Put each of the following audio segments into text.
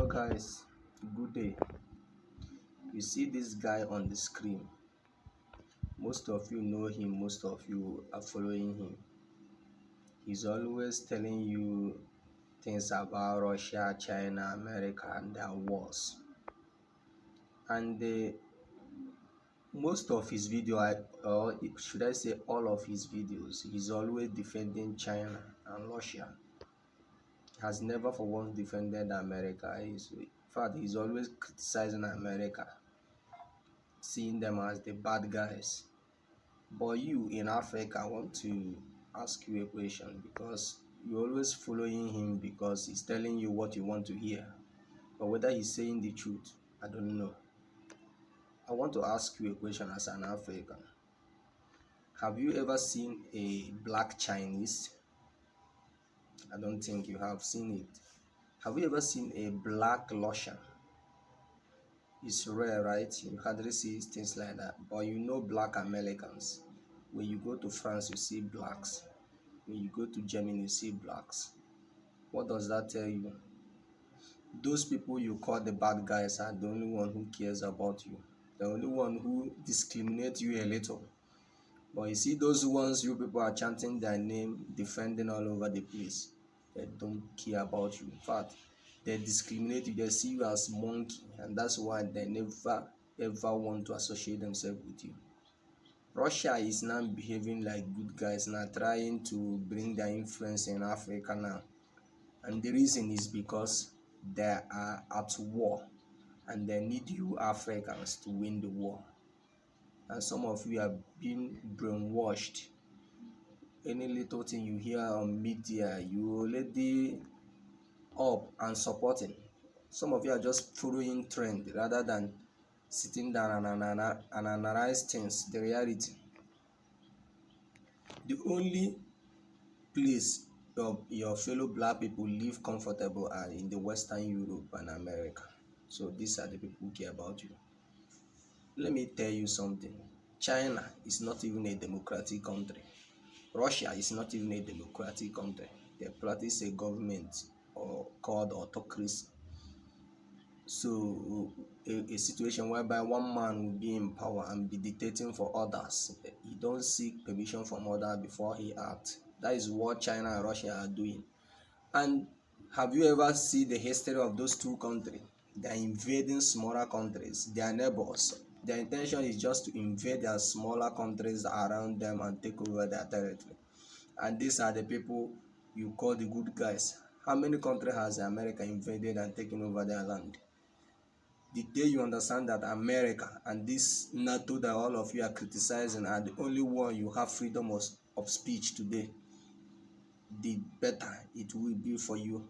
Hello guys, good day. You see this guy on the screen. Most of you know him, most of you are following him. He's always telling you things about Russia, China, America and their wars. And most of his video, or should I say all of his videos, he's always defending China and Russia. Has never for once defended America. In fact, he's always criticizing America, seeing them as the bad guys. But you in Africa, I want to ask you a question, because you're always following him because he's telling you what you want to hear. But whether he's saying the truth, I don't know. I want to ask you a question as an African. Have you ever seen a black Chinese? I don't think you have seen it. Have you ever seen a black Russian? It's rare, right? You hardly see things like that. But you know black Americans. When you go to France, you see blacks. When you go to Germany, you see blacks. What does that tell you? Those people you call the bad guys are the only one who cares about you. The only one who discriminates you a little. But you see those ones you people are chanting their name, defending all over the place. They don't care about you. In fact, they discriminate you. They see you as monkey, and that's why they never ever want to associate themselves with you. Russia is now behaving like good guys, now trying to bring their influence in Africa now. And the reason is because they are at war and they need you Africans to win the war. And some of you have been brainwashed. Any little thing you hear on media, you already up and supporting. Some of you are just following trend rather than sitting down and analyze things, the reality. The only place your fellow black people live comfortable are in the Western Europe and America. So these are the people who care about you. Let me tell you something. China is not even a democratic country. Russia is not even a democratic country. They practice a government called autocracy. So a situation whereby one man will be in power and be dictating for others. He don't seek permission from others before he acts. That is what China and Russia are doing. And have you ever seen the history of those two countries? They are invading smaller countries, their neighbors. Their intention is just to invade their smaller countries around them and take over their territory. And these are the people you call the good guys. How many countries has America invaded and taken over their land? The day you understand that America and this NATO that all of you are criticizing are the only one you have freedom of speech today, the better it will be for you.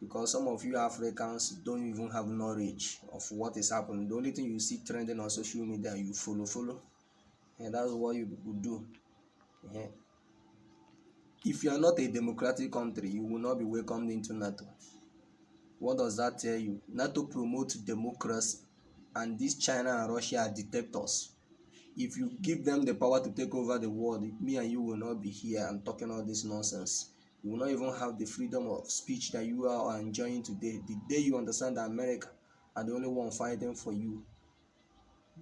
Because some of you Africans don't even have knowledge of what is happening. The only thing you see trending on social media, you follow. And that's what you people do. If you are not a democratic country, you will not be welcomed into NATO. What does that tell you? NATO promotes democracy, and this China and Russia are dictators. If you give them the power to take over the world, me and you will not be here and talking all this nonsense. You will not even have the freedom of speech that you are enjoying today. The day you understand that America are the only one fighting for you,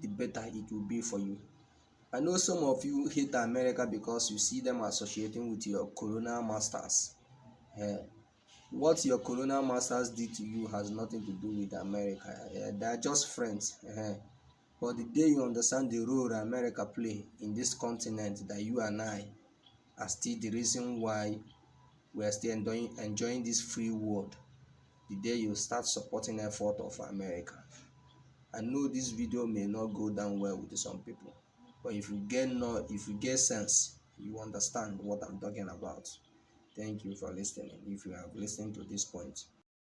the better it will be for you. I know some of you hate America because you see them associating with your colonial masters. What your colonial masters did to you has nothing to do with America. They are just friends. But the day you understand the role America play in this continent, that you and I are still the reason why we are still enjoying this free world, the day you start supporting the effort of America. I know this video may not go down well with some people, but if you get sense, you understand what I'm talking about. Thank you for listening, if you have listened to this point.